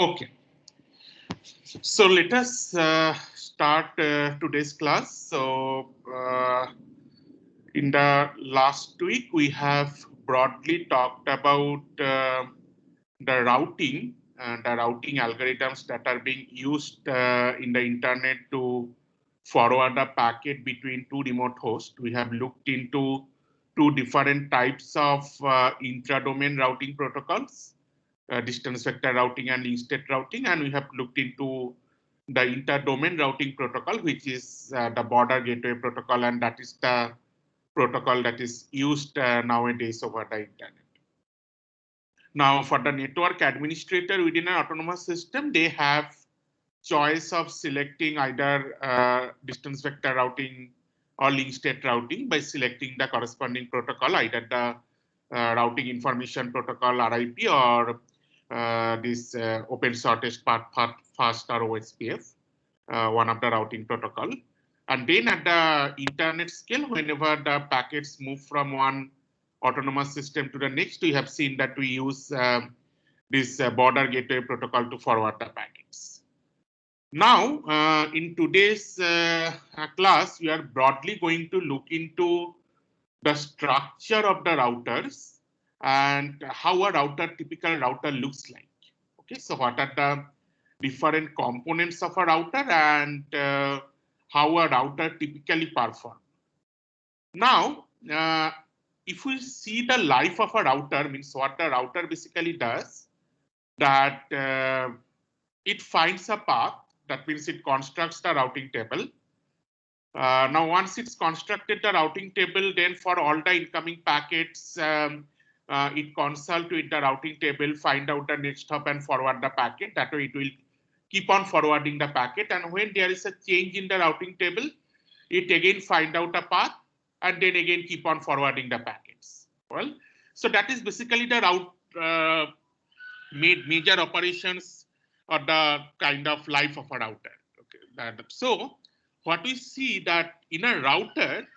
Okay, so let us start today's class. In the last week, we have broadly talked about the routing and the routing algorithms that are being used in the internet to forward a packet between two remote hosts. We have looked into two different types of intra-domain routing protocols, distance vector routing and link state routing, and we have looked into the inter-domain routing protocol, which is the border gateway protocol, and that is the protocol that is used nowadays over the internet. Now, for the network administrator within an autonomous system, they have choice of selecting either distance vector routing or link state routing by selecting the corresponding protocol, either the routing information protocol RIP or this open shortest path fast or OSPF, one of the routing protocol. And then at the internet scale, whenever the packets move from one autonomous system to the next, we have seen that we use this border gateway protocol to forward the packets. Now, in today's class, we are broadly going to look into the structure of the routers and how a typical router looks like. Okay, so what are the different components of a router and how a router typically performs. Now, if we see the life of a router, means what the router basically does, that it finds a path, that means it constructs the routing table. Now, once it's constructed the routing table, then for all the incoming packets, it consult with the routing table, find out the next hop and forward the packet. That way it will keep on forwarding the packet. And when there is a change in the routing table, it again find out a path and then again keep on forwarding the packets. Well, so that is basically the route major operations or the kind of life of a router. Okay, so what we see that in a router,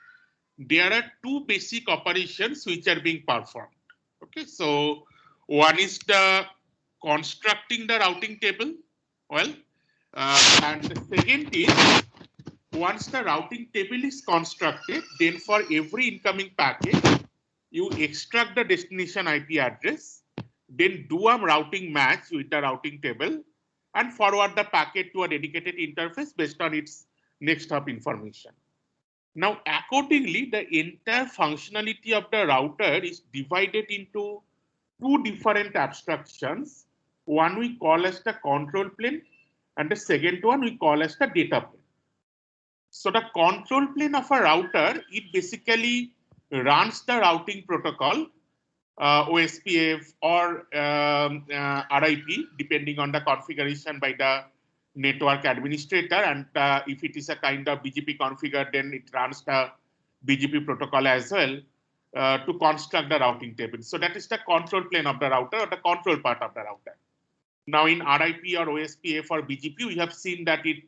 there are two basic operations which are being performed. Okay, so one is the constructing the routing table. Well, and the second is once the routing table is constructed, then for every incoming packet, you extract the destination IP address, then do a routing match with the routing table and forward the packet to a dedicated interface based on its next hop information. Now, accordingly, the entire functionality of the router is divided into two different abstractions. One we call as the control plane and the second one we call as the data plane. So the control plane of a router, it basically runs the routing protocol, OSPF or RIP, depending on the configuration by the network administrator. And if it is a kind of BGP configured, then it runs the BGP protocol as well to construct the routing table. So that is the control plane of the router or the control part of the router. Now in RIP or OSPF or BGP, we have seen that it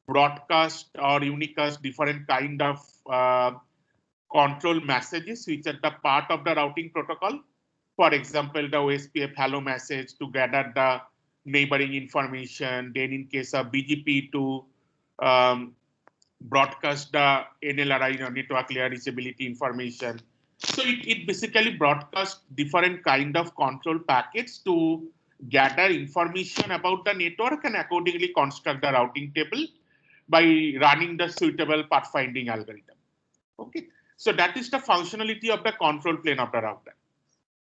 broadcast or unicast different kind of control messages which are the part of the routing protocol. For example, the OSPF hello message to gather the neighboring information. Then in case of BGP to broadcast the NLRI or network layer reachability information. So it basically broadcasts different kind of control packets to gather information about the network and accordingly construct the routing table by running the suitable pathfinding algorithm. Okay, so that is the functionality of the control plane of the router.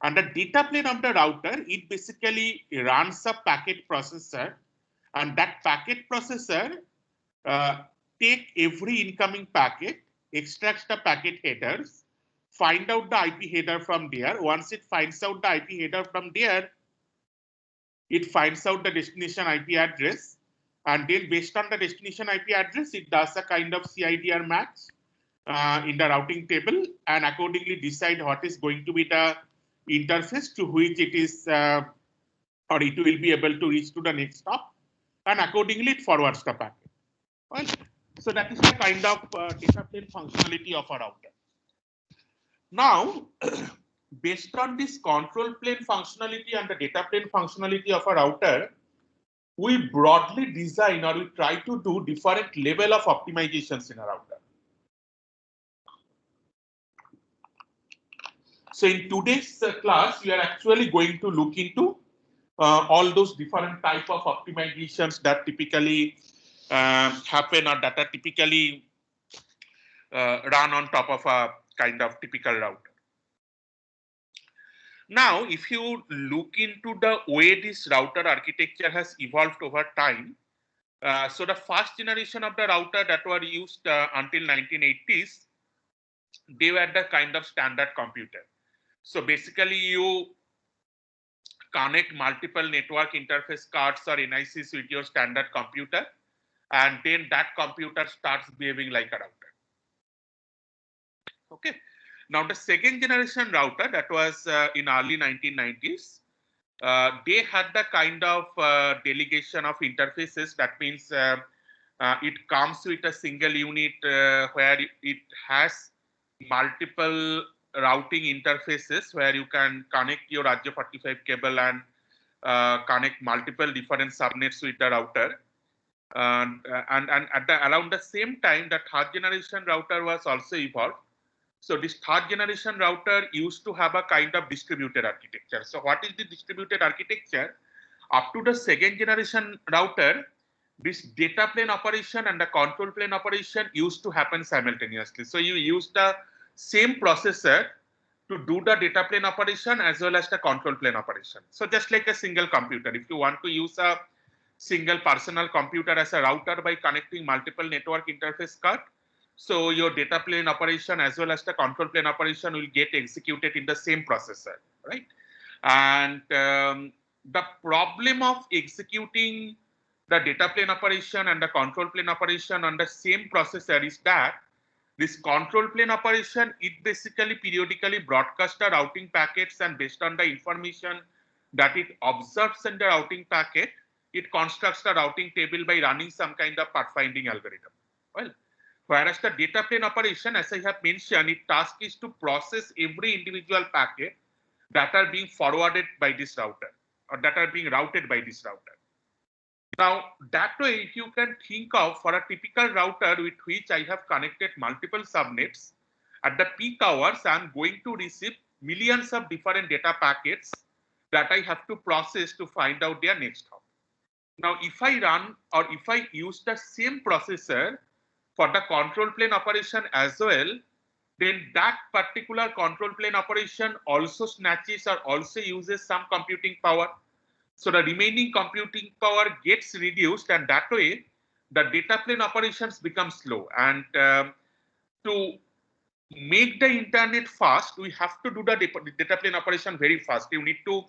And the data plane of the router, it basically runs a packet processor, and that packet processor take every incoming packet, extracts the packet headers, find out the IP header from there. Once it finds out the IP header from there, it finds out the destination IP address, and then based on the destination IP address, it does a kind of CIDR match in the routing table and accordingly decide what is going to be the interface to which it is or it will be able to reach to the next hop, and accordingly it forwards the packet. Well, so that is the kind of data plane functionality of a router. Now, based on this control plane functionality and the data plane functionality of a router, we broadly design or we try to do different level of optimizations in a router. So in today's class, we are actually going to look into all those different type of optimizations that typically happen or that are typically run on top of a kind of typical router. Now, if you look into the way this router architecture has evolved over time, so the first generation of the router that were used until 1980s, they were the kind of standard computer. So basically, you connect multiple network interface cards or NICs with your standard computer, and then that computer starts behaving like a router. Okay. Now the second generation router that was in early 1990s, they had the kind of delegation of interfaces. That means it comes with a single unit where it has multiple routing interfaces where you can connect your RJ45 cable and connect multiple different subnets with the router. And at around the same time, the third generation router was also evolved. So this third generation router used to have a kind of distributed architecture. So what is the distributed architecture? Up to the second generation router, this data plane operation and the control plane operation used to happen simultaneously. So you use the same processor to do the data plane operation as well as the control plane operation. So just like a single computer, if you want to use a single personal computer as a router by connecting multiple network interface card, so your data plane operation as well as the control plane operation will get executed in the same processor, right? And the problem of executing the data plane operation and the control plane operation on the same processor is that this control plane operation, it basically periodically broadcasts the routing packets, and based on the information that it observes in the routing packet, it constructs the routing table by running some kind of pathfinding algorithm. Well, whereas the data plane operation, as I have mentioned, its task is to process every individual packet that are being forwarded by this router or that are being routed by this router. Now, that way, if you can think of for a typical router with which I have connected multiple subnets, at the peak hours, I'm going to receive millions of different data packets that I have to process to find out their next hop. Now, if I run or if I use the same processor for the control plane operation as well, then that particular control plane operation also snatches or also uses some computing power. So the remaining computing power gets reduced, and that way the data plane operations become slow. And to make the internet fast, we have to do the data plane operation very fast. You need to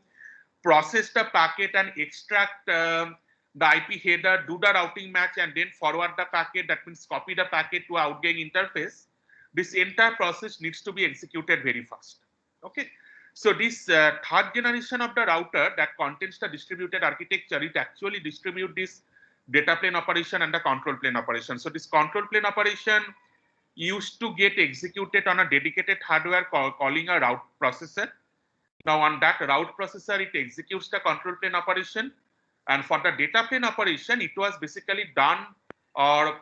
process the packet and extract the IP header, do the routing match, and then forward the packet. That means copy the packet to outgoing interface. This entire process needs to be executed very fast. Okay. So this third generation of the router that contains the distributed architecture, it actually distributes this data plane operation and the control plane operation. So this control plane operation used to get executed on a dedicated hardware calling a route processor. Now on that route processor, it executes the control plane operation. And for the data plane operation, it was basically done or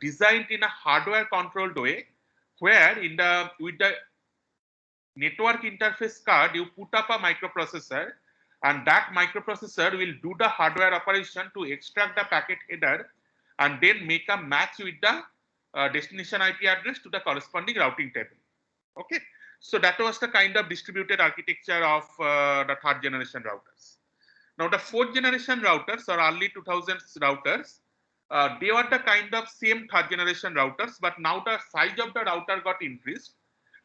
designed in a hardware controlled way, where with the network interface card, you put up a microprocessor, and that microprocessor will do the hardware operation to extract the packet header and then make a match with the destination IP address to the corresponding routing table. Okay, so that was the kind of distributed architecture of the third generation routers. Now the fourth generation routers or early 2000s routers, they were the kind of same third generation routers, but now the size of the router got increased.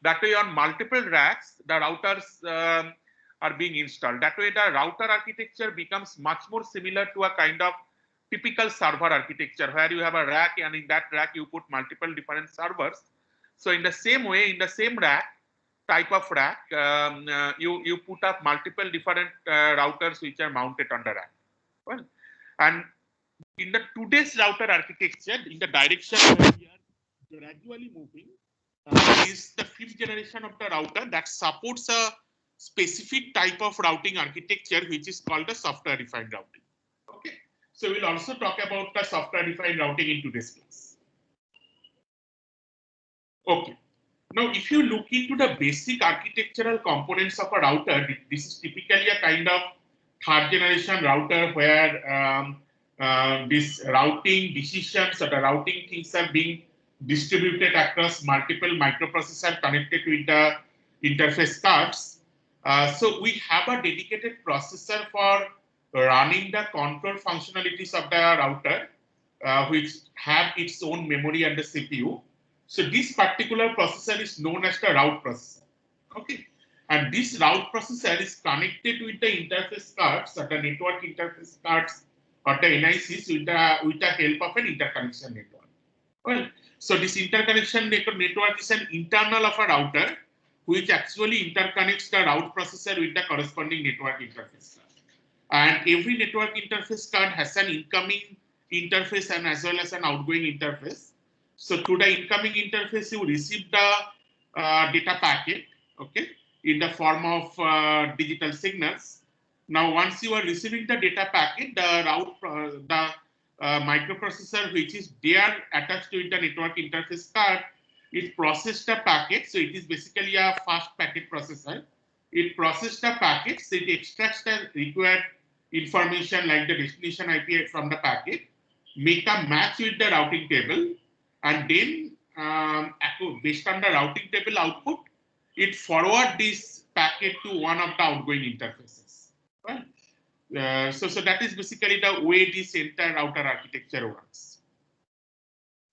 That way on multiple racks, the routers are being installed. That way the router architecture becomes much more similar to a kind of typical server architecture, where you have a rack, and in that rack you put multiple different servers. So in the same way, in the same rack, type of rack, you put up multiple different routers which are mounted on the rack. Well, and in the today's router architecture, in the direction where we are gradually moving, is the fifth generation of the router that supports a specific type of routing architecture, which is called a software defined routing. So we'll also talk about the software-defined routing in today's class. Okay. Now, if you look into the basic architectural components of a router, this is typically a kind of third generation router where this routing decisions or the routing things are being distributed across multiple microprocessors connected with the interface cards. So we have a dedicated processor for running the control functionalities of the router, which have its own memory and the CPU. So this particular processor is known as the route processor. Okay. And this route processor is connected with the interface cards or the network interface cards or the NICs with the help of an interconnection network. Well, so this interconnection network is an internal of a router which actually interconnects the route processor with the corresponding network interface card. And every network interface card has an incoming interface and as well as an outgoing interface. So through the incoming interface, you receive the data packet, okay, in the form of digital signals. Now, once you are receiving the data packet, the microprocessor which is there attached to the network interface card, it processes the packet. So it is basically a fast packet processor. It processes the packets, it extracts the required information like the destination IP from the packet, make a match with the routing table, and then based on the routing table output, it forward this packet to one of the outgoing interfaces. Right? So that is basically the way this entire router architecture works.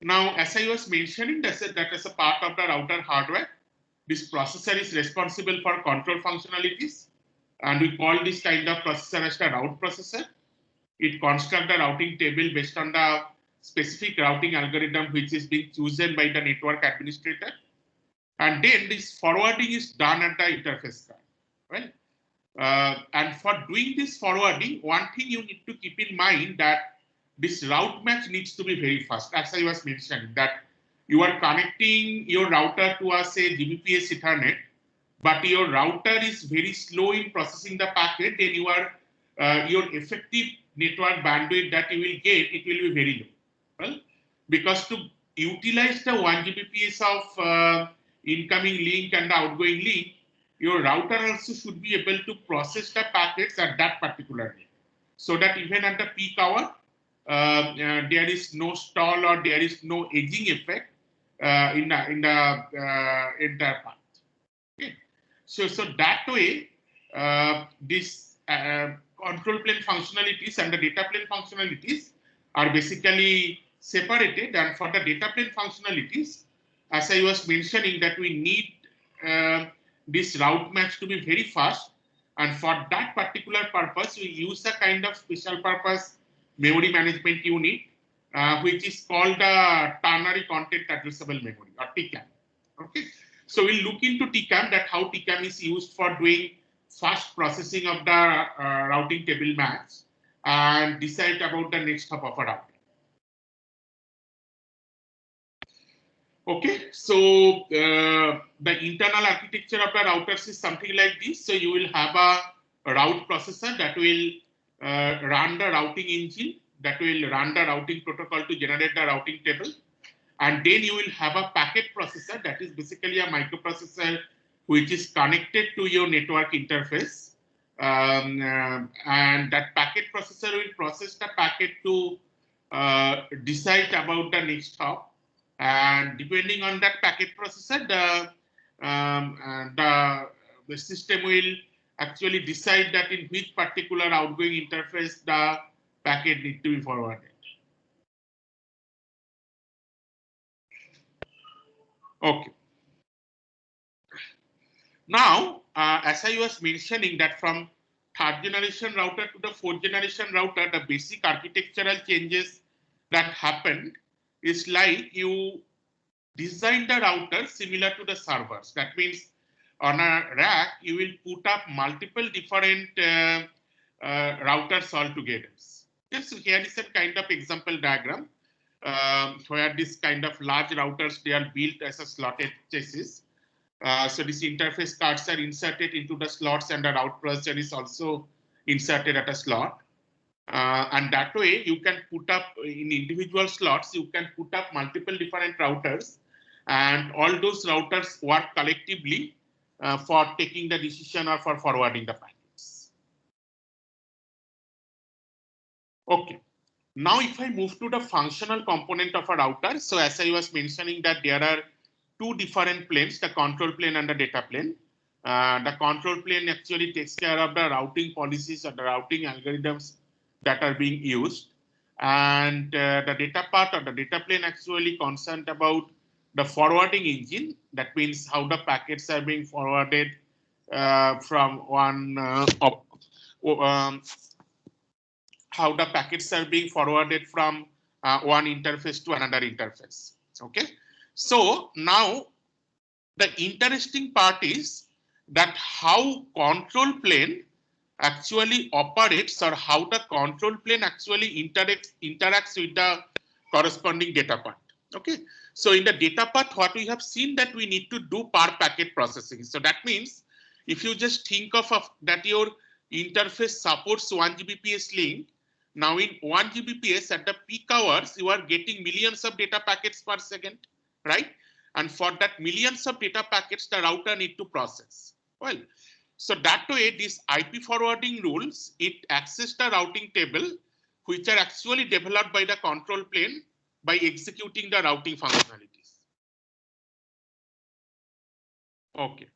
Now, as I was mentioning, that as a part of the router hardware, this processor is responsible for control functionalities, and we call this kind of processor as the route processor. It constructs the routing table based on the specific routing algorithm which is being chosen by the network administrator. And then this forwarding is done at the interface card. Right? And for doing this forwarding, one thing you need to keep in mind that this route match needs to be very fast. As I was mentioning, that you are connecting your router to a say GBPS Ethernet, but your router is very slow in processing the packet, then your effective network bandwidth that you will get, it will be very low. Well, because to utilize the 1 Gbps of incoming link and the outgoing link, your router also should be able to process the packets at that particular rate, so that even at the peak hour, there is no stall or there is no edging effect in the entire path. Okay. So that way, this control plane functionalities and the data plane functionalities are basically separated. And for the data plane functionalities, as I was mentioning, that we need this route match to be very fast. And for that particular purpose, we use a kind of special purpose memory management unit, which is called the ternary content addressable memory, or TCAM. Okay. So we'll look into TCAM, that how TCAM is used for doing fast processing of the routing table match and decide about the next hop of a router. Okay, so the internal architecture of the routers is something like this. So you will have a route processor that will run the routing engine, that will run the routing protocol to generate the routing table. And then you will have a packet processor, that is basically a microprocessor which is connected to your network interface. And that packet processor will process the packet to decide about the next hop. And depending on that packet processor, the system will actually decide that in which particular outgoing interface the packet needs to be forwarded. Okay. Now, as I was mentioning, that from third generation router to the fourth generation router, the basic architectural changes that happened is like you design the router similar to the servers. That means on a rack, you will put up multiple different routers all together. So here is a kind of example diagram where this kind of large routers, they are built as a slotted chassis. So these interface cards are inserted into the slots, and the route processor is also inserted at a slot. And that way you can put up in individual slots, you can put up multiple different routers, and all those routers work collectively for taking the decision or for forwarding the packets. Okay. Now, if I move to the functional component of a router, so as I was mentioning that there are two different planes, the control plane and the data plane. The control plane actually takes care of the routing policies or the routing algorithms that are being used. And the data part or the data plane actually concerned about the forwarding engine. That means how the packets are being forwarded from one how the packets are being forwarded from one interface to another interface. Okay, so now the interesting part is that how control plane actually operates, or how the control plane actually interacts with the corresponding data part. Okay, so in the data part, what we have seen that we need to do per packet processing. So that means if you just think of that your interface supports 1 Gbps link. Now in 1 Gbps at the peak hours, you are getting millions of data packets per second, right? And for that millions of data packets, the router need to process. Well, so that way, these IP forwarding rules, it access the routing table, which are actually developed by the control plane by executing the routing functionalities. Okay.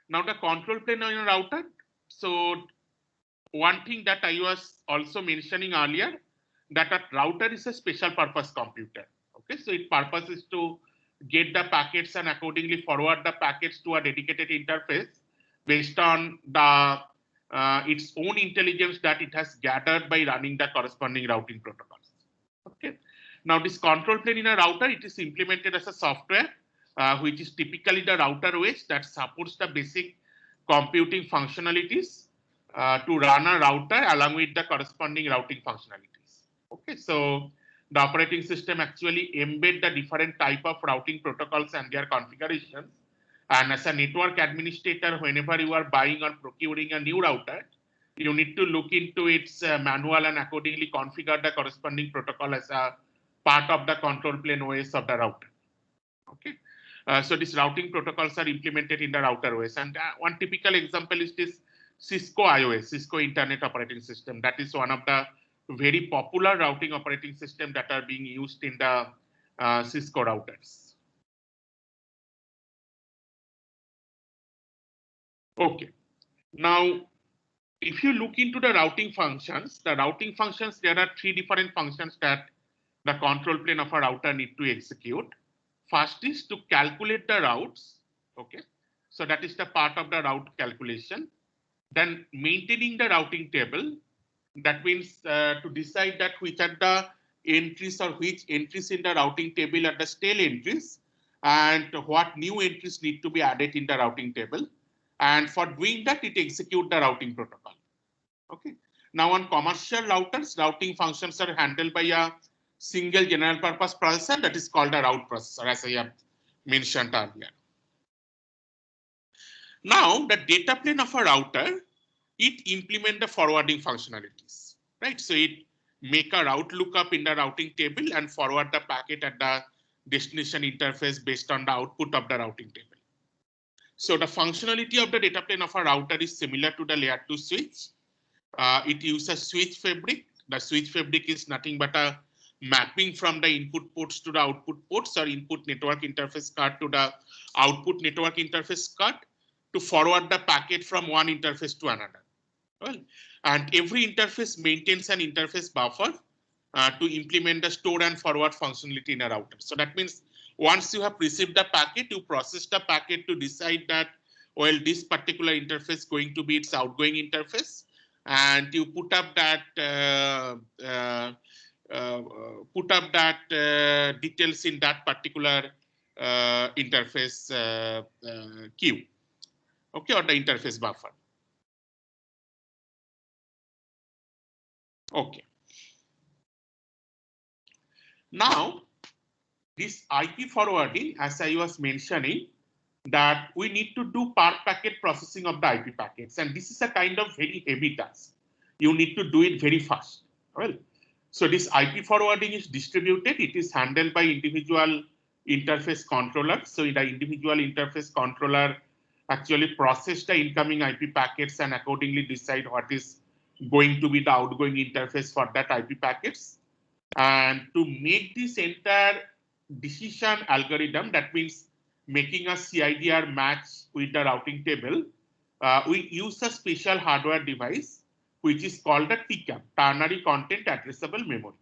Now the control plane on a router. So one thing that I was also mentioning earlier, that a router is a special purpose computer. Okay, so its purpose is to get the packets and accordingly forward the packets to a dedicated interface based on the its own intelligence that it has gathered by running the corresponding routing protocols. Okay. Now this control plane in a router, it is implemented as a software, which is typically the router OS that supports the basic computing functionalities to run a router along with the corresponding routing functionalities. Okay, so the operating system actually embed the different type of routing protocols and their configurations. And as a network administrator, whenever you are buying or procuring a new router, you need to look into its manual and accordingly configure the corresponding protocol as a part of the control plane OS of the router. Okay. So these routing protocols are implemented in the router OS. And one typical example is this Cisco IOS, Cisco Internet Operating System. That is one of the very popular routing operating system that are being used in the Cisco routers. Okay. Now, if you look into the routing functions, there are three different functions that the control plane of a router need to execute. First is to calculate the routes. Okay. So that is the part of the route calculation. Then maintaining the routing table. That means to decide that which are the entries or which entries in the routing table are the stale entries and what new entries need to be added in the routing table. And for doing that, it executes the routing protocol. Okay. Now on commercial routers, routing functions are handled by a single general purpose processor that is called a route processor, as I have mentioned earlier. Now the data plane of a router, it implement the forwarding functionalities, right? So it make a route lookup in the routing table and forward the packet at the destination interface based on the output of the routing table. So the functionality of the data plane of a router is similar to the layer 2 switch. It uses switch fabric. The switch fabric is nothing but a mapping from the input ports to the output ports or input network interface card to the output network interface card to forward the packet from one interface to another. Well, and every interface maintains an interface buffer to implement the store and forward functionality in a router. So that means once you have received the packet, you process the packet to decide that, well, this particular interface is going to be its outgoing interface, and you put up that details in that particular interface queue, okay, or the interface buffer. Okay. Now, this IP forwarding, as I was mentioning, that we need to do per packet processing of the IP packets, and this is a kind of very heavy task. you need to do it very fast. Well, so this IP forwarding is distributed. It is handled by individual interface controller. So the individual interface controller actually process the incoming IP packets and accordingly decide what is going to be the outgoing interface for that IP packets. And to make this entire decision algorithm, that means making a CIDR match with the routing table, we use a special hardware device which is called a TCAM, ternary content addressable memory.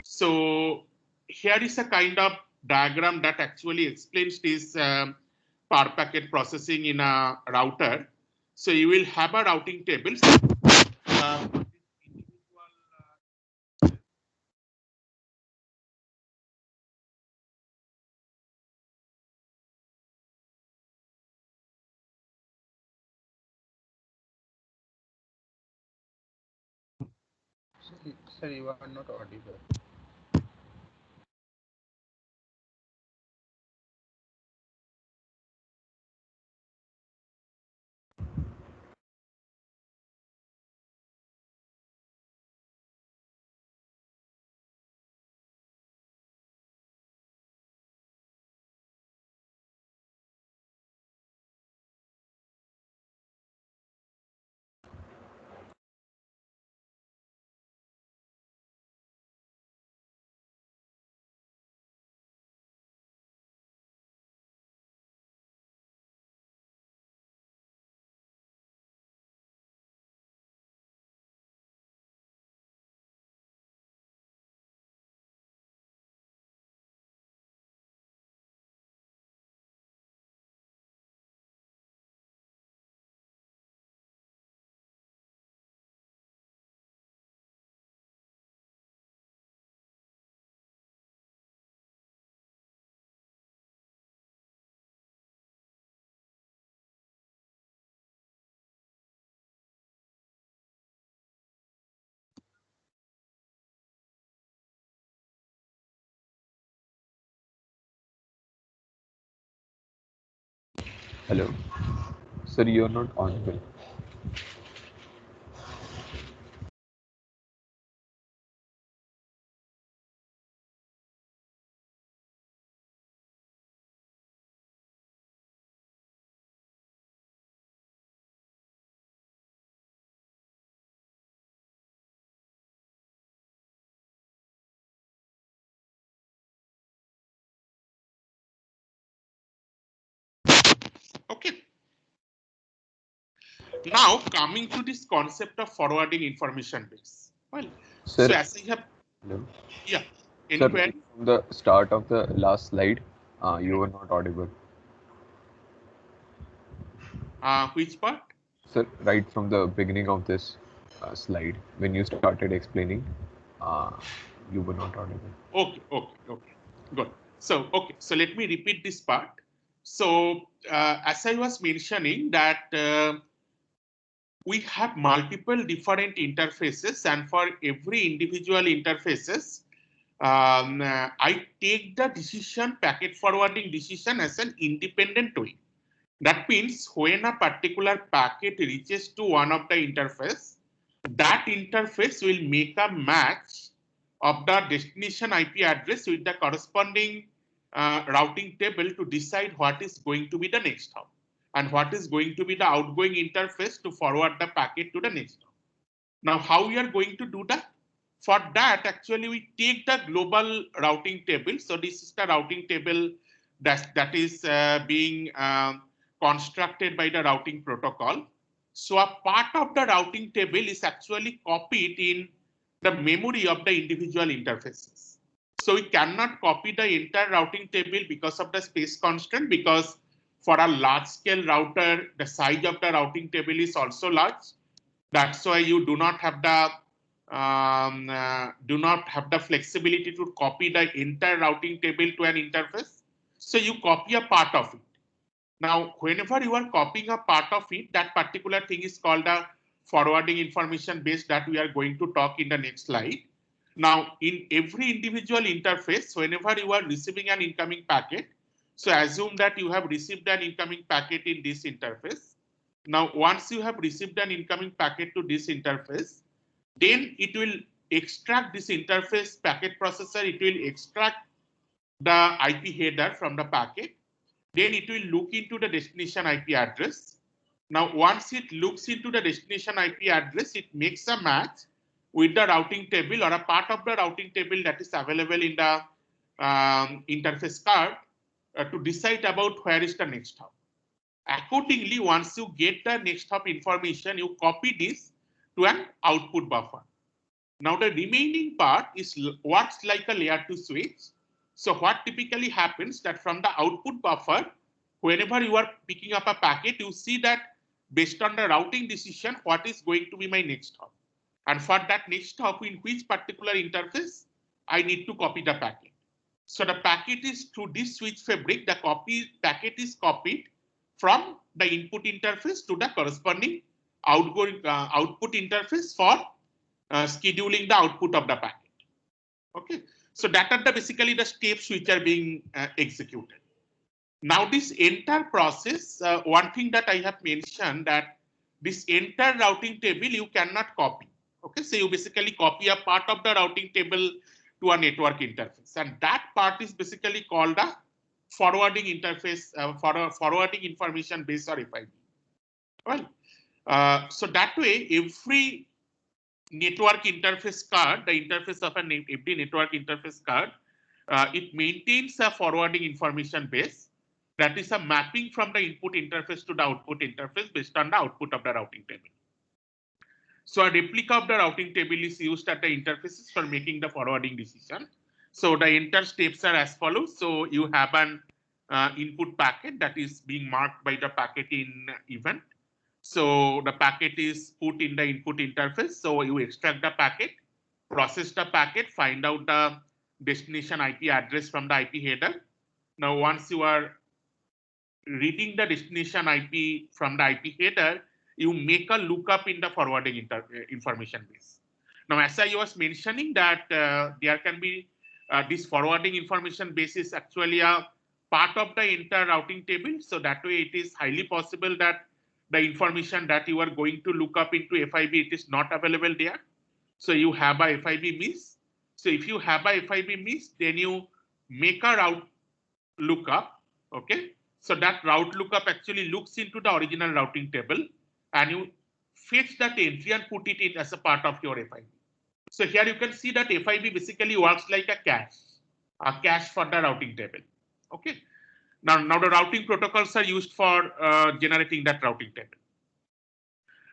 So here is a kind of diagram that actually explains this per packet processing in a router. So you will have a routing table. Sir, you are not audible. Hello. Sir, you are not audible. Okay. Now coming to this concept of forwarding information base. Well, so Sir, as I have, hello. yeah, Sir, any right query? from the start of the last slide, you were not audible. Which part? Sir, right from the beginning of this slide, when you started explaining, uh, you were not audible. Okay, good. So, okay, so let me repeat this part. So, as I was mentioning that we have multiple different interfaces, and for every individual interfaces, I take the decision, packet forwarding decision as an independent way. That means when a particular packet reaches to one of the interface, that interface will make a match of the destination IP address with the corresponding routing table to decide what is going to be the next hop and what is going to be the outgoing interface to forward the packet to the next hop. Now, how we are going to do that? For that, actually, we take the global routing table. So this is the routing table that is being constructed by the routing protocol. So a part of the routing table is actually copied in the memory of the individual interfaces. So we cannot copy the entire routing table because of the space constraint, because for a large scale router, the size of the routing table is also large. That's why you do not have the flexibility to copy the entire routing table to an interface. So you copy a part of it. Now, whenever you are copying a part of it, that particular thing is called a forwarding information base that we are going to talk in the next slide. Now, in every individual interface, whenever you are receiving an incoming packet, so assume that you have received an incoming packet in this interface. Now, once you have received an incoming packet to this interface, then it will extract this interface packet processor. It will extract the IP header from the packet. Then it will look into the destination IP address. Now, once it looks into the destination IP address, it makes a match with the routing table or a part of the routing table that is available in the interface card to decide about where is the next hop. Accordingly, once you get the next hop information, you copy this to an output buffer. Now, the remaining part works like a layer 2 switch. So what typically happens that from the output buffer, whenever you are picking up a packet, you see that based on the routing decision, what is going to be my next hop. And for that next hop, in which particular interface, I need to copy the packet. So the packet is through this switch fabric, the packet is copied from the input interface to the corresponding outgoing output interface for scheduling the output of the packet. Okay, so that are basically the steps which are being executed. Now this entire process, one thing that I have mentioned that this entire routing table you cannot copy. Okay, so you basically copy a part of the routing table to a network interface, and that part is basically called a forwarding interface for a forwarding information base or FIB. Well, so that way every network interface card, the interface of an FD network interface card, it maintains a forwarding information base that is a mapping from the input interface to the output interface based on the output of the routing table. So a replica of the routing table is used at the interfaces for making the forwarding decision. So the entire steps are as follows. So you have an input packet that is being marked by the packet in event. So the packet is put in the input interface. So you extract the packet, process the packet, find out the destination IP address from the IP header. Now, once you are reading the destination IP from the IP header, you make a lookup in the forwarding information base. Now, as I was mentioning that there can be this forwarding information base is actually a part of the entire routing table. So that way it is highly possible that the information that you are going to look up into FIB, it is not available there. So you have a FIB miss. So if you have a FIB miss, then you make a route lookup. Okay. So that route lookup actually looks into the original routing table and you fetch that entry and put it in as a part of your FIB. So here you can see that FIB basically works like a cache for the routing table. Okay. Now the routing protocols are used for generating that routing table.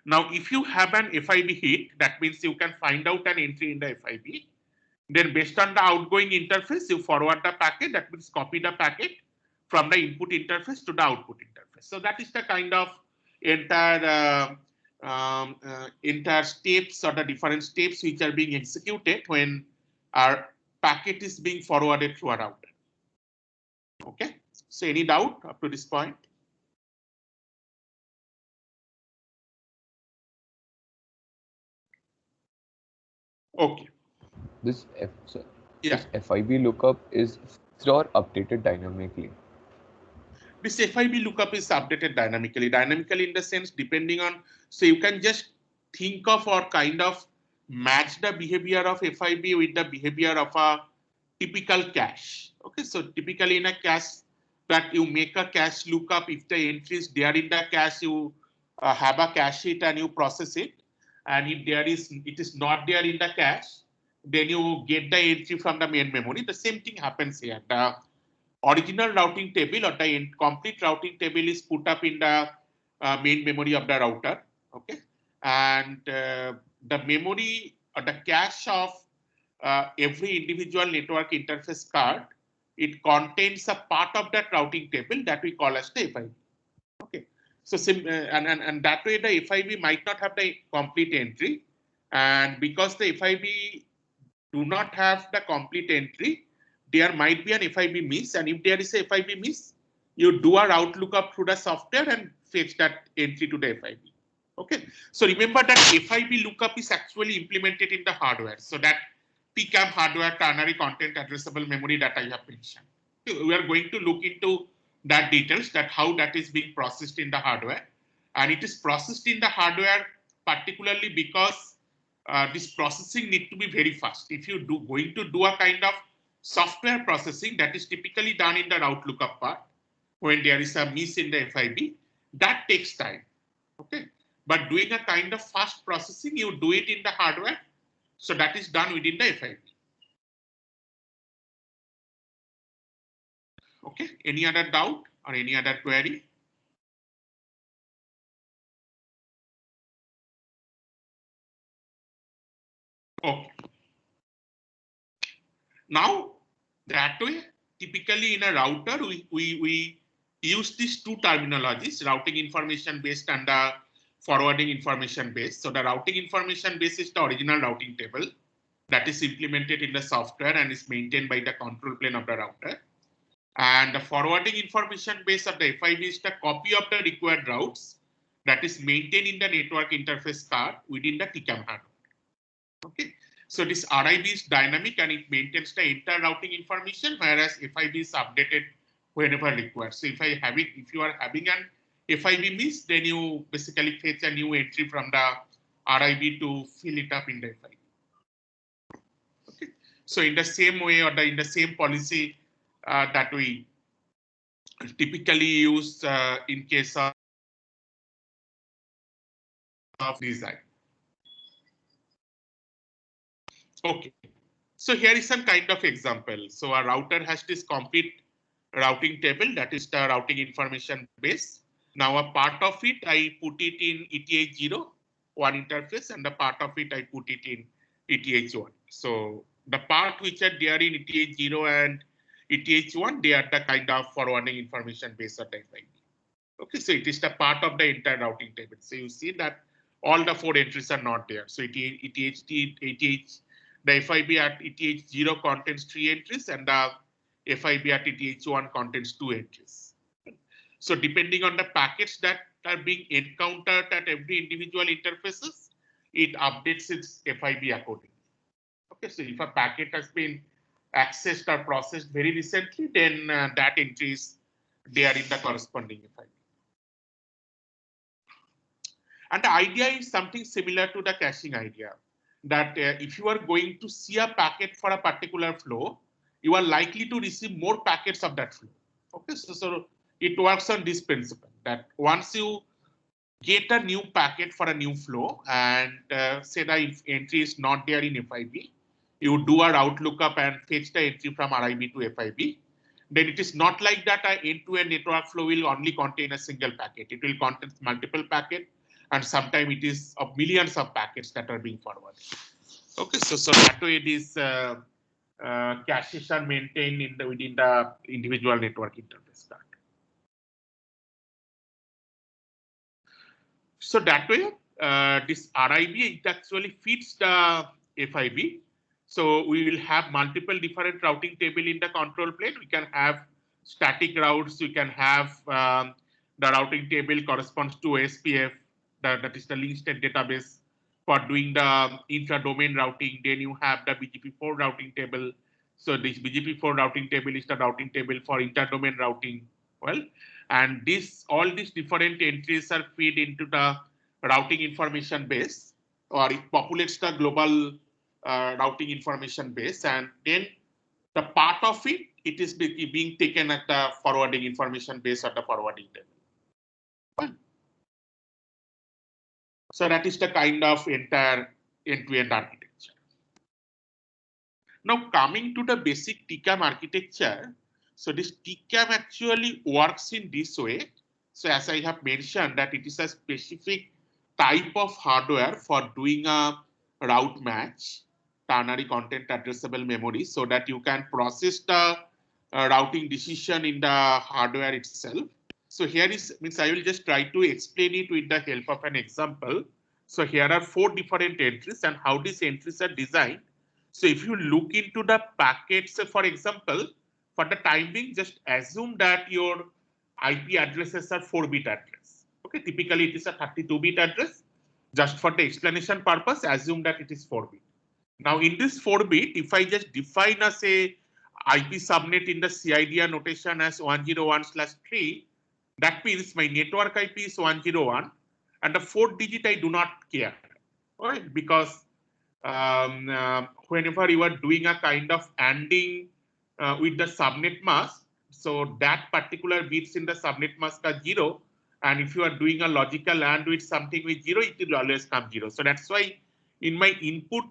Now, if you have an FIB hit, that means you can find out an entry in the FIB. Then based on the outgoing interface, you forward the packet, that means copy the packet from the input interface to the output interface. So that is the kind of entire steps or the different steps which are being executed when our packet is being forwarded through a router. Okay, so any doubt up to this point? Okay. This FIB lookup is fixed or updated dynamically? This FIB lookup is updated dynamically. Dynamically in the sense depending on, so you can just think of or kind of match the behavior of FIB with the behavior of a typical cache. Okay, so typically in a cache that you make a cache lookup, if the entry is there in the cache, you have a cache hit and you process it. And if it is not there in the cache, then you get the entry from the main memory. The same thing happens here. The original routing table or the complete routing table is put up in the main memory of the router. Okay, and the memory or the cache of every individual network interface card, it contains a part of that routing table that we call as the FIB. Okay, so and that way the FIB might not have the complete entry, and because the FIB do not have the complete entry, there might be an FIB miss, and if there is a FIB miss, you do a route lookup through the software and fetch that entry to the FIB. Okay, so remember that FIB lookup is actually implemented in the hardware, so that PCAM hardware ternary content addressable memory that I have mentioned. We are going to look into that details, that how that is being processed in the hardware, and it is processed in the hardware particularly because this processing need to be very fast. If you going to do a kind of software processing that is typically done in the route lookup part, when there is a miss in the FIB, that takes time. Okay, but doing a kind of fast processing, you do it in the hardware, so that is done within the FIB. Okay, any other doubt or any other query? Okay. Now, that way, typically in a router, we use these two terminologies, routing information based and the forwarding information based. So the routing information base is the original routing table that is implemented in the software and is maintained by the control plane of the router. And the forwarding information base of the FIB is the copy of the required routes that is maintained in the network interface card within the TCAM hardware. Okay. So this RIB is dynamic and it maintains the entire routing information, whereas FIB is updated whenever required. So if you are having an FIB miss, then you basically fetch a new entry from the RIB to fill it up in the FIB. Okay. So in the same way or in the same policy that we typically use in case of design. Okay. So here is some kind of example. So a router has this complete routing table, that is the routing information base. Now a part of it, I put it in ETH0, one interface, and the part of it, I put it in ETH1. So the part which are there in ETH0 and ETH1, they are the kind of forwarding information base of the FIB. Okay, so it is the part of the entire routing table. So you see that all the 4 entries are not there. So the FIB at ETH0 contains 3 entries and the FIB at ETH1 contains 2 entries. So depending on the packets that are being encountered at every individual interfaces, it updates its FIB accordingly. Okay, so if a packet has been accessed or processed very recently, then that entry is there in the corresponding FIB. And the idea is something similar to the caching idea, that if you are going to see a packet for a particular flow, you are likely to receive more packets of that flow. Okay, so it works on this principle that once you get a new packet for a new flow and say the entry is not there in FIB, you do a route lookup and fetch the entry from RIB to FIB. Then it is not like that an end-to-end network flow will only contain a single packet. It will contain multiple packets, and sometimes it is of millions of packets that are being forwarded. Okay, so that way it is caches are maintained within the individual network interface card. So that way, this RIB, it actually feeds the FIB. So we will have multiple different routing table in the control plane. We can have static routes. We can have the routing table corresponds to SPF, that is the link state database for doing the intra-domain routing. Then you have the BGP4 routing table. So this BGP4 routing table is the routing table for inter-domain routing. Well, and all these different entries are fed into the routing information base, or it populates the global routing information base, and then the part of it is being taken at the forwarding information base or the forwarding table. So that is the kind of entire end-to-end architecture. Now coming to the basic TCAM architecture. So this TCAM actually works in this way. So as I have mentioned that it is a specific type of hardware for doing a route match, ternary content addressable memory, so that you can process the routing decision in the hardware itself. So here I will just try to explain it with the help of an example. So here are 4 different entries and how these entries are designed. So if you look into the packets, for example, for the time being, just assume that your IP addresses are 4-bit address. Okay, typically it is a 32-bit address. Just for the explanation purpose, assume that it is 4-bit. Now in this 4-bit, if I just define as a IP subnet in the CIDR notation as 101/3, that means my network IP is 101 and the fourth digit I do not care, right? Because whenever you are doing a kind of ANDing with the subnet mask, so that particular bits in the subnet mask are 0, and if you are doing a logical AND with something with 0, it will always come 0. So that's why in my input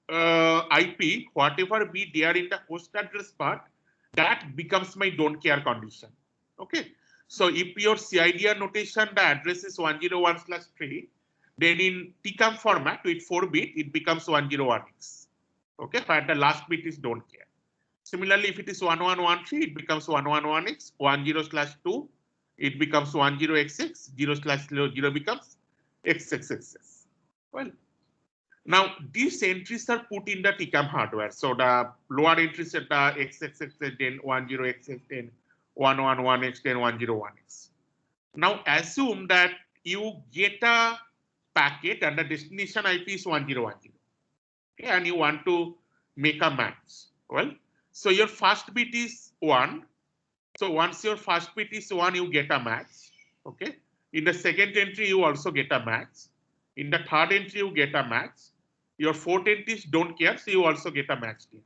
IP, whatever be there in the host address part, that becomes my don't care condition. Okay. So if your CIDR notation, the address is 101/3, then in TCAM format with 4-bit, it becomes 101x. Okay, where the last bit is don't care. Similarly, if it is 1113, it becomes 111x, 10/2, it becomes 10xx, 0/0 becomes xxxx. Well, now these entries are put in the TCAM hardware. So the lower entries are the xxx, then 10xx, then 111x, then 101x. Now assume that you get a packet and the destination IP is 1010. Okay, and you want to make a match. Well, so your first bit is 1. So once your first bit is 1, you get a match. Okay. In the second entry, you also get a match. In the third entry, you get a match. Your fourth entries don't care, so you also get a match here.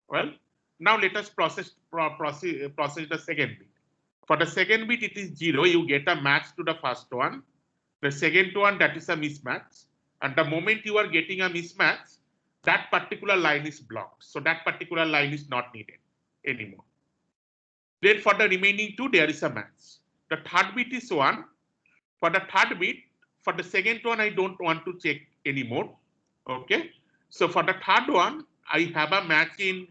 Well, now let us process the second bit. For the second bit, it is 0. You get a match to the first one. The second one, that is a mismatch. And the moment you are getting a mismatch, that particular line is blocked. So that particular line is not needed anymore. Then for the remaining 2, there is a match. The third bit is 1. For the third bit, for the second one, I don't want to check anymore. Okay. So for the third one, I have a match in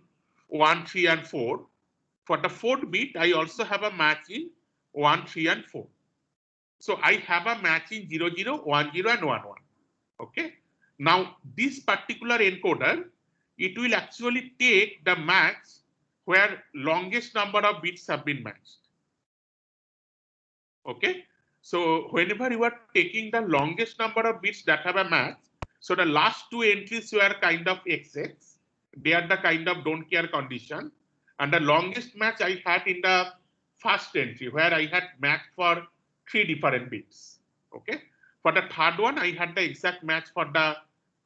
1, 3, and 4. For the fourth bit, I also have a match in 1, 3, and 4. So I have a match in 0, 0, 1, 0, and 1, 1. Okay. Now this particular encoder, it will actually take the match where longest number of bits have been matched. Okay. So whenever you are taking the longest number of bits that have a match, so the last 2 entries were kind of XX. They are the kind of don't care condition. And the longest match I had in the first entry where I had matched for 3 different bits. Okay. For the third one, I had the exact match for the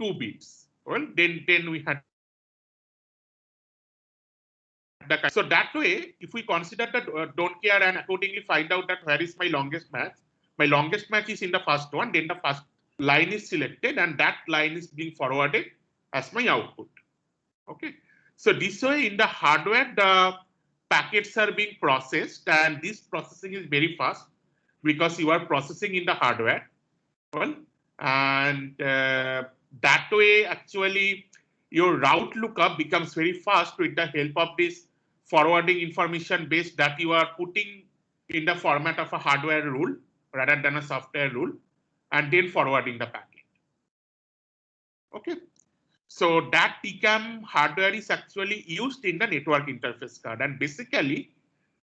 2 bits. Well, then we had the, so that way, if we consider the don't care and accordingly find out that where is my longest match is in the first one, then the first line is selected and that line is being forwarded as my output. Okay. So this way in the hardware, the packets are being processed and this processing is very fast because you are processing in the hardware. Well, and that way actually your route lookup becomes very fast with the help of this forwarding information base that you are putting in the format of a hardware rule rather than a software rule and then forwarding the packet. Okay. So that TCAM hardware is actually used in the network interface card. And basically,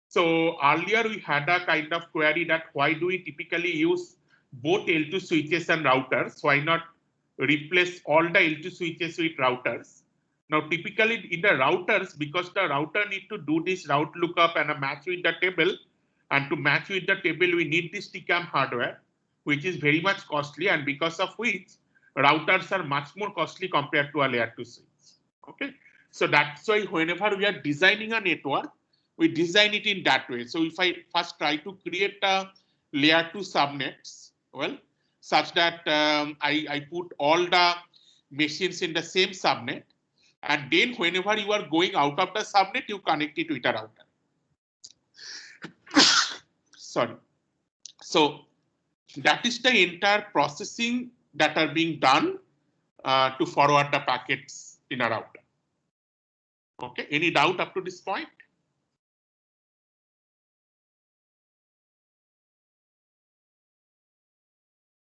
so earlier we had a kind of query that why do we typically use both L2 switches and routers? Why not replace all the L2 switches with routers? Now, typically in the routers, because the router need to do this route lookup and a match with the table, and to match with the table, we need this TCAM hardware, which is very much costly, and because of which routers are much more costly compared to a layer 2 switch. Okay, so that's why whenever we are designing a network, we design it in that way. So if I first try to create a layer 2 subnets, well, such that I put all the machines in the same subnet, and then whenever you are going out of the subnet, you connect it with a router. Sorry. So that is the entire processing that are being done to forward the packets in a router. Okay, any doubt up to this point?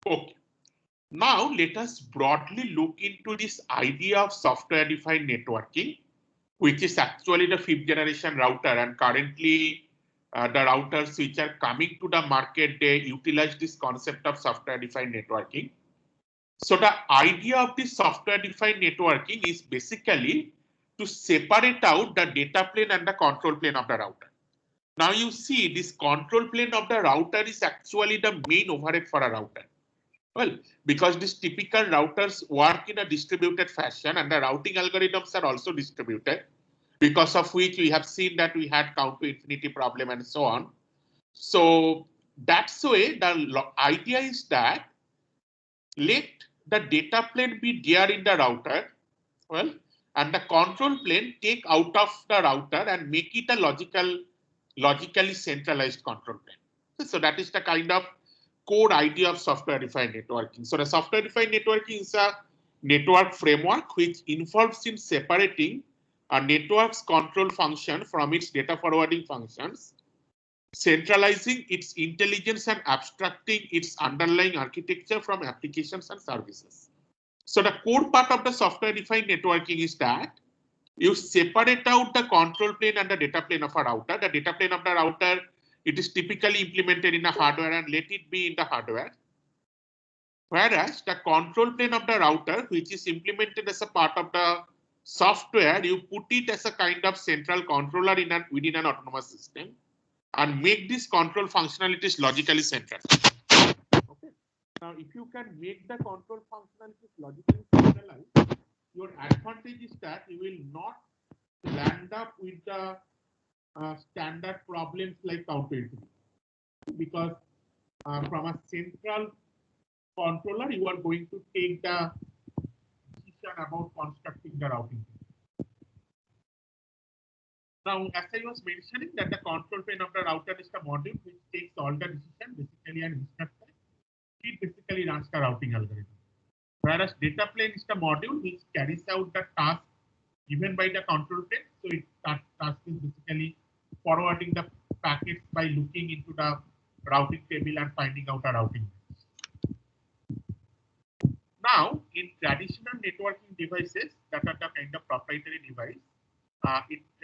Okay. Now let us broadly look into this idea of software-defined networking, which is actually the 5th generation router, and currently the routers which are coming to the market, they utilize this concept of software-defined networking. So the idea of this software-defined networking is basically to separate out the data plane and the control plane of the router. Now you see this control plane of the router is actually the main overhead for a router. Well, because these typical routers work in a distributed fashion and the routing algorithms are also distributed, because of which we have seen that we had count to infinity problem and so on. So that's way the idea is that let the data plane be there in the router, well, and the control plane take out of the router and make it a logically centralized control plane. So that is the kind of core idea of software-defined networking. So the software-defined networking is a network framework which involves in separating a network's control function from its data forwarding functions, centralizing its intelligence and abstracting its underlying architecture from applications and services. So the core part of the software-defined networking is that you separate out the control plane and the data plane of a router. The data plane of the router, it is typically implemented in the hardware and let it be in the hardware. Whereas the control plane of the router, which is implemented as a part of the software, you put it as a kind of central controller within an autonomous system and make this control functionalities logically central. Okay. Now, if you can make the control functionalities logically centralized, your advantage is that you will not land up with the standard problems like counterintuitive, because from a central controller, you are going to take the decision about constructing the routing. Now, as I was mentioning, that the control plane of the router is the module which takes all the decision basically and instructor. It basically runs the routing algorithm. Whereas data plane is the module which carries out the task given by the control plane. So that task is basically forwarding the packets by looking into the routing table and finding out a routing. Now, in traditional networking devices that are the kind of proprietary device,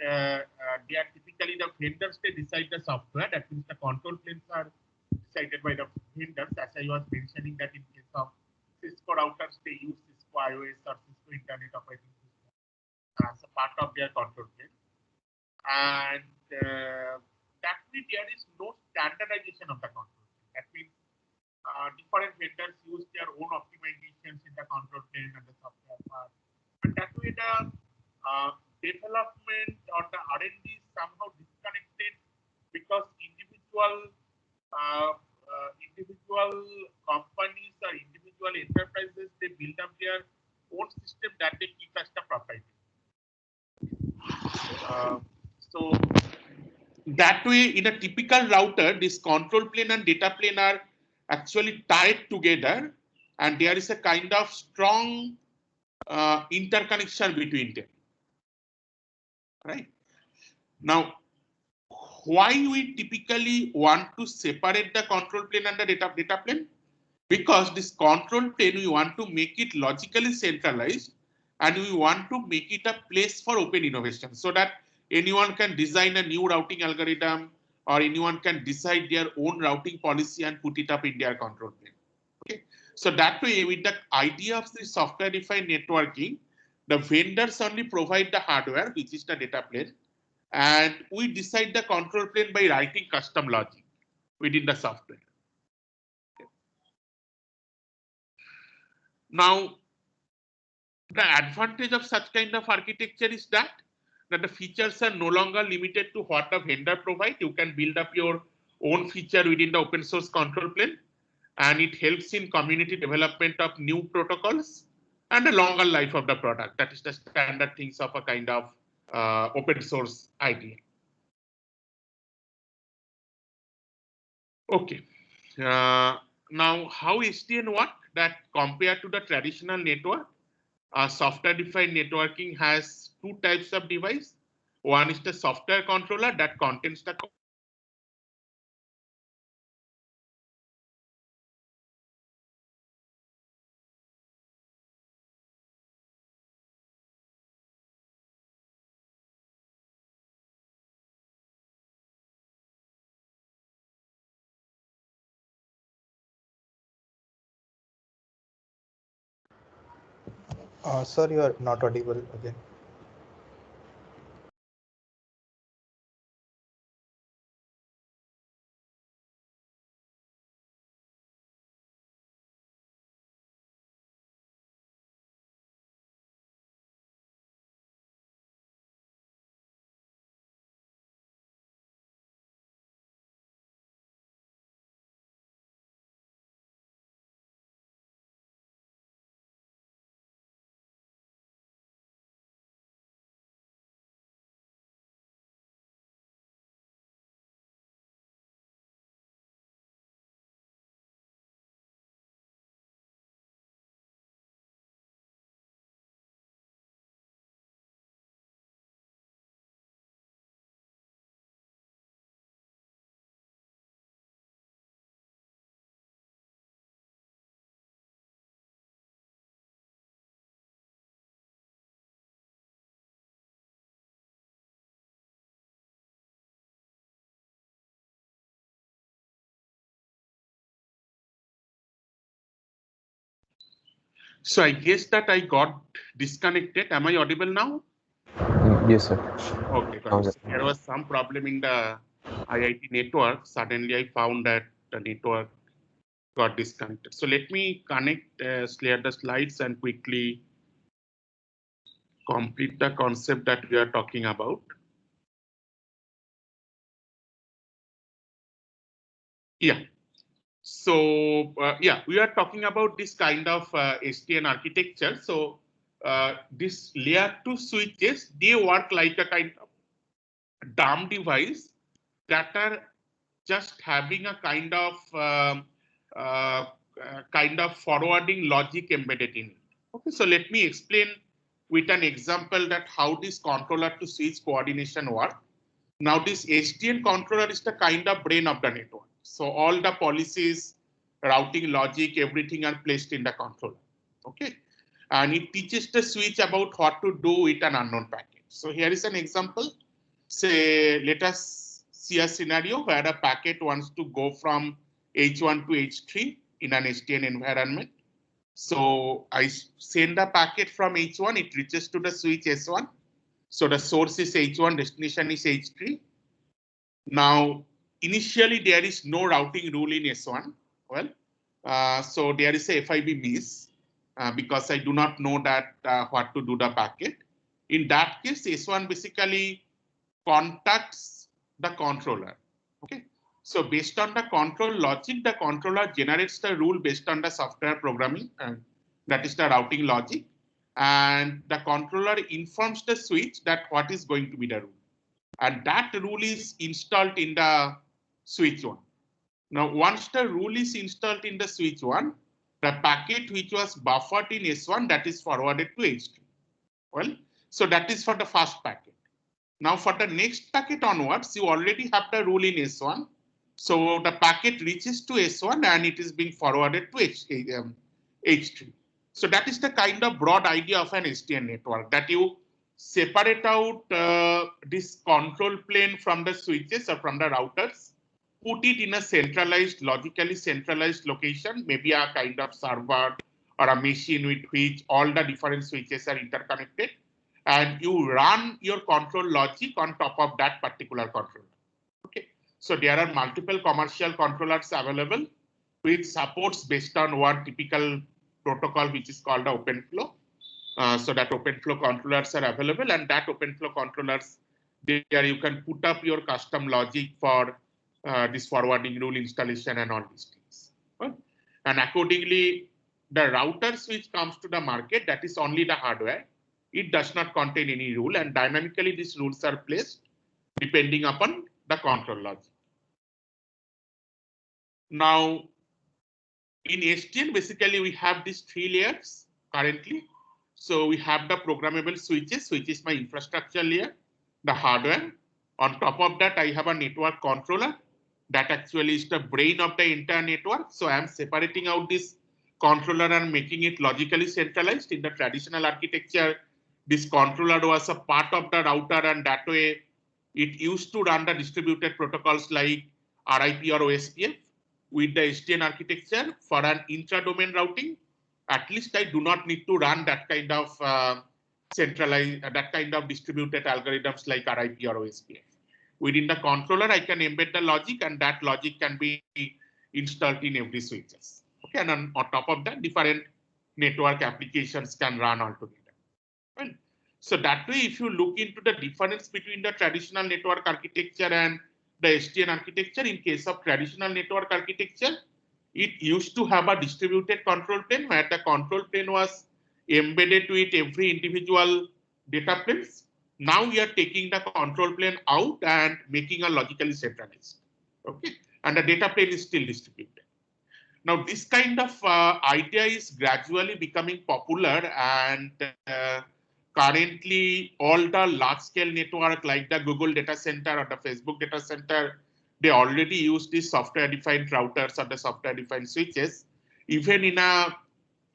they are typically the vendors, they decide the software. That means the control planes are decided by the vendors. As I was mentioning that in case of Cisco routers, they use Cisco iOS or Cisco Internet Operating System as a part of their control plane. And that means there is no standardization of the control plane. That means different vendors use their own optimizations in the control plane and the software part. And that way the development or the R&D is somehow disconnected because individual companies or individual enterprises, they build up their own system that they keep as the proprietary. So that way, in a typical router, this control plane and data plane are actually tied together, and there is a kind of strong interconnection between them. Right? Now, why we typically want to separate the control plane and the data plane? Because this control plane, we want to make it logically centralized, and we want to make it a place for open innovation so that anyone can design a new routing algorithm or anyone can decide their own routing policy and put it up in their control plane. Okay. So that way, with the idea of the software-defined networking, the vendors only provide the hardware, which is the data plane, and we decide the control plane by writing custom logic within the software. Okay. Now, the advantage of such kind of architecture is that the features are no longer limited to what the vendor provides. You can build up your own feature within the open source control plane, and it helps in community development of new protocols and a longer life of the product. That is the standard things of a kind of open source idea. Okay. Now, how SDN work? That compared to the traditional network, software-defined networking has two types of device. One is the software controller that contains the Sir, you are not audible again. So I guess that I got disconnected. Am I audible now? Yes, sir. Okay, got it. There was some problem in the IIT network. Suddenly I found that the network got disconnected. So let me connect, clear the slides and quickly complete the concept that we are talking about. Yeah. So yeah, we are talking about this kind of SDN architecture. So this layer 2 switches, they work like a kind of dumb device that are just having a kind of forwarding logic embedded in it. Okay, so let me explain with an example that how this controller to switch coordination work. Now this SDN controller is the kind of brain of the network. So all the policies, routing logic, everything are placed in the controller. Okay, and it teaches the switch about what to do with an unknown packet. So here is an example. Say, let us see a scenario where a packet wants to go from H1 to H3 in an SDN environment. So I send the packet from H1, it reaches to the switch S1. So the source is H1, destination is H3. Now, initially there is no routing rule in S1. Well, so there is a FIB miss because I do not know that what to do the packet. In that case, S1 basically contacts the controller. Okay. So based on the control logic, the controller generates the rule based on the software programming, and that is the routing logic. And the controller informs the switch that what is going to be the rule. And that rule is installed in the switch 1. Now, once the rule is installed in the switch 1, the packet which was buffered in S1, that is forwarded to H2. Well, so that is for the first packet. Now for the next packet onwards, you already have the rule in S1. So the packet reaches to S1 and it is being forwarded to H3. So that is the kind of broad idea of an SDN network, that you separate out this control plane from the switches or from the routers, put it in a centralized, logically centralized location, maybe a kind of server or a machine with which all the different switches are interconnected, and you run your control logic on top of that particular controller. Okay, so there are multiple commercial controllers available which supports based on one typical protocol which is called the OpenFlow. So that OpenFlow controllers are available, and that OpenFlow controllers, there you can put up your custom logic for this forwarding rule installation and all these things. Right? And accordingly, the router switch comes to the market, that is only the hardware. It does not contain any rule, and dynamically these rules are placed depending upon the control logic. Now, in SDN, basically we have these 3 layers currently. So we have the programmable switches, which is my infrastructure layer, the hardware. On top of that, I have a network controller that actually is the brain of the entire network. So I am separating out this controller and making it logically centralized. In the traditional architecture, this controller was a part of the router, and that way it used to run the distributed protocols like RIP or OSPF. With the SDN architecture for an intra-domain routing, at least I do not need to run that kind of centralized, that kind of distributed algorithms like RIP or OSPF. Within the controller, I can embed the logic, and that logic can be installed in every switches. Okay, and on top of that, different network applications can run altogether. Well, so that way, if you look into the difference between the traditional network architecture and the SDN architecture, in case of traditional network architecture, it used to have a distributed control plane where the control plane was embedded with every individual data planes. Now we are taking the control plane out and making a logically centralized. Okay, and the data plane is still distributed. Now this kind of idea is gradually becoming popular, and currently all the large scale network like the Google data center or the Facebook data center, they already use these software defined routers or the software defined switches. Even in a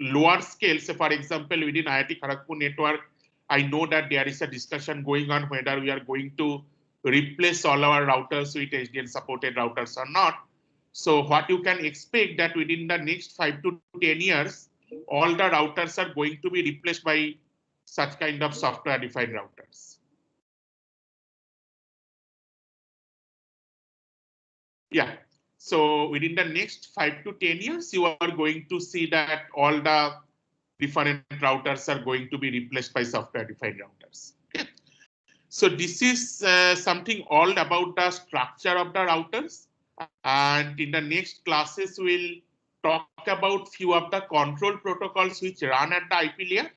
lower scale, so for example, within IIT Kharagpur network, I know that there is a discussion going on whether we are going to replace all our routers with SDN supported routers or not. So what you can expect that within the next 5 to 10 years, all the routers are going to be replaced by such kind of software-defined routers. Yeah. So within the next 5 to 10 years, you are going to see that all the different routers are going to be replaced by software-defined routers. Okay. So this is something all about the structure of the routers. And in the next classes, we'll talk about few of the control protocols which run at the IP layer,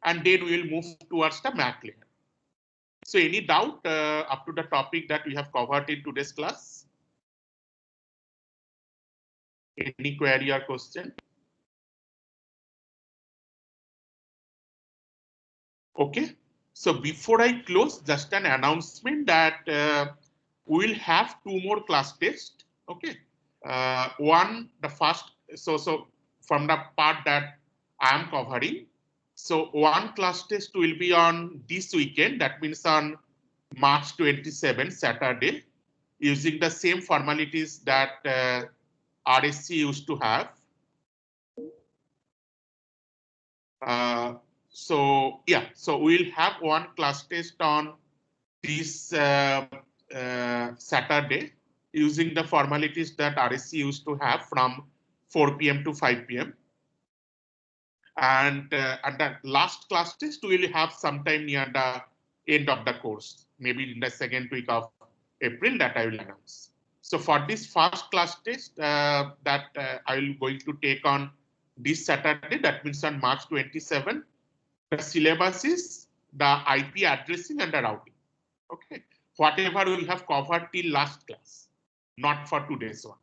and then we'll move towards the MAC layer. So any doubt up to the topic that we have covered in today's class? Any query or question? Okay. So before I close, just an announcement that we'll have 2 more class tests. Okay. One, the first, so from the part that I am covering. So one class test will be on this weekend. That means on March 27, Saturday, using the same formalities that RSC used to have. So yeah, so we'll have one class test on this Saturday using the formalities that RSC used to have from 4 p.m. to 5 p.m. And the last class test we'll have sometime near the end of the course, maybe in the second week of April, that I will announce. So for this first class test that I will going to take on this Saturday, that means on March 27, the syllabus is the IP addressing and the routing. Okay, whatever we have covered till last class, not for today's one.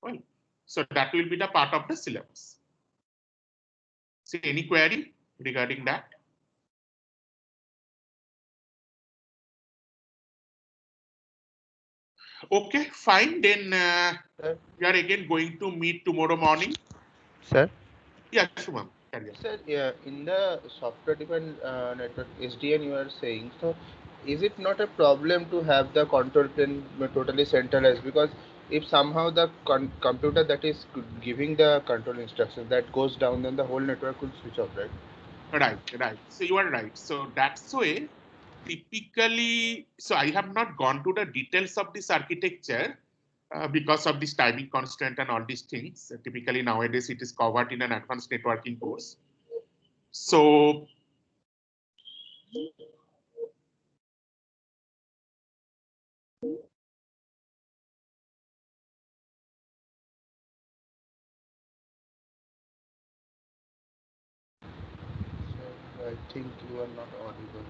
Well, so that will be the part of the syllabus. So any query regarding that? Okay, fine. Then we are again going to meet tomorrow morning. Sir? Yeah, Shumam. Carry on. Sir, yeah, in the software-defined network SDN you are saying, so is it not a problem to have the control plane totally centralized? Because if somehow the computer that is giving the control instructions that goes down, then the whole network could switch off, right? Right. So you are right. So that's why typically, so I have not gone to the details of this architecture because of this timing constraint and all these things. Typically nowadays it is covered in an advanced networking course. So So I think you are not audible.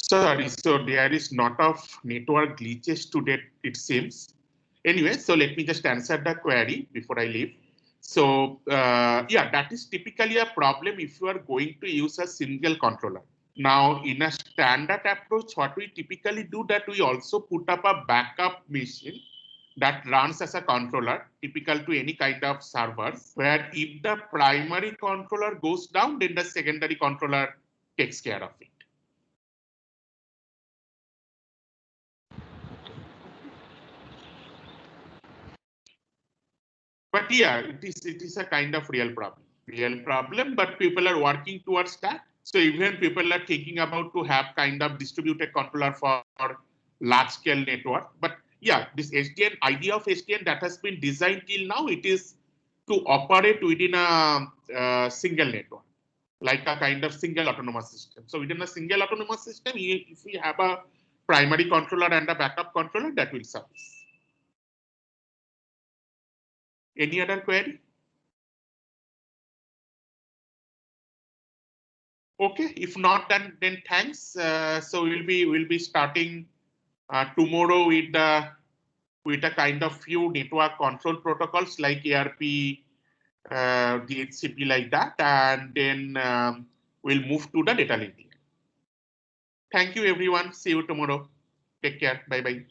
sorry, so there is not of network glitches today, it seems. Anyway, so let me just answer the query before I leave. So yeah, that is typically a problem if you are going to use a single controller. Now, in a standard approach, what we typically do that we also put up a backup machine that runs as a controller, typical to any kind of servers, where if the primary controller goes down, then the secondary controller takes care of it. But yeah, it is a kind of real problem, but people are working towards that. So even people are thinking about to have kind of distributed controller for large scale network. But yeah, this SDN idea of SDN that has been designed till now, it is to operate within a single network, like a kind of single autonomous system. So within a single autonomous system, if we have a primary controller and a backup controller, that will suffice. Any other query? Okay, if not, then thanks. So we'll be starting tomorrow with a kind of few network control protocols like ARP, DHCP like that, and then we'll move to the data link. Thank you, everyone. See you tomorrow. Take care. Bye bye.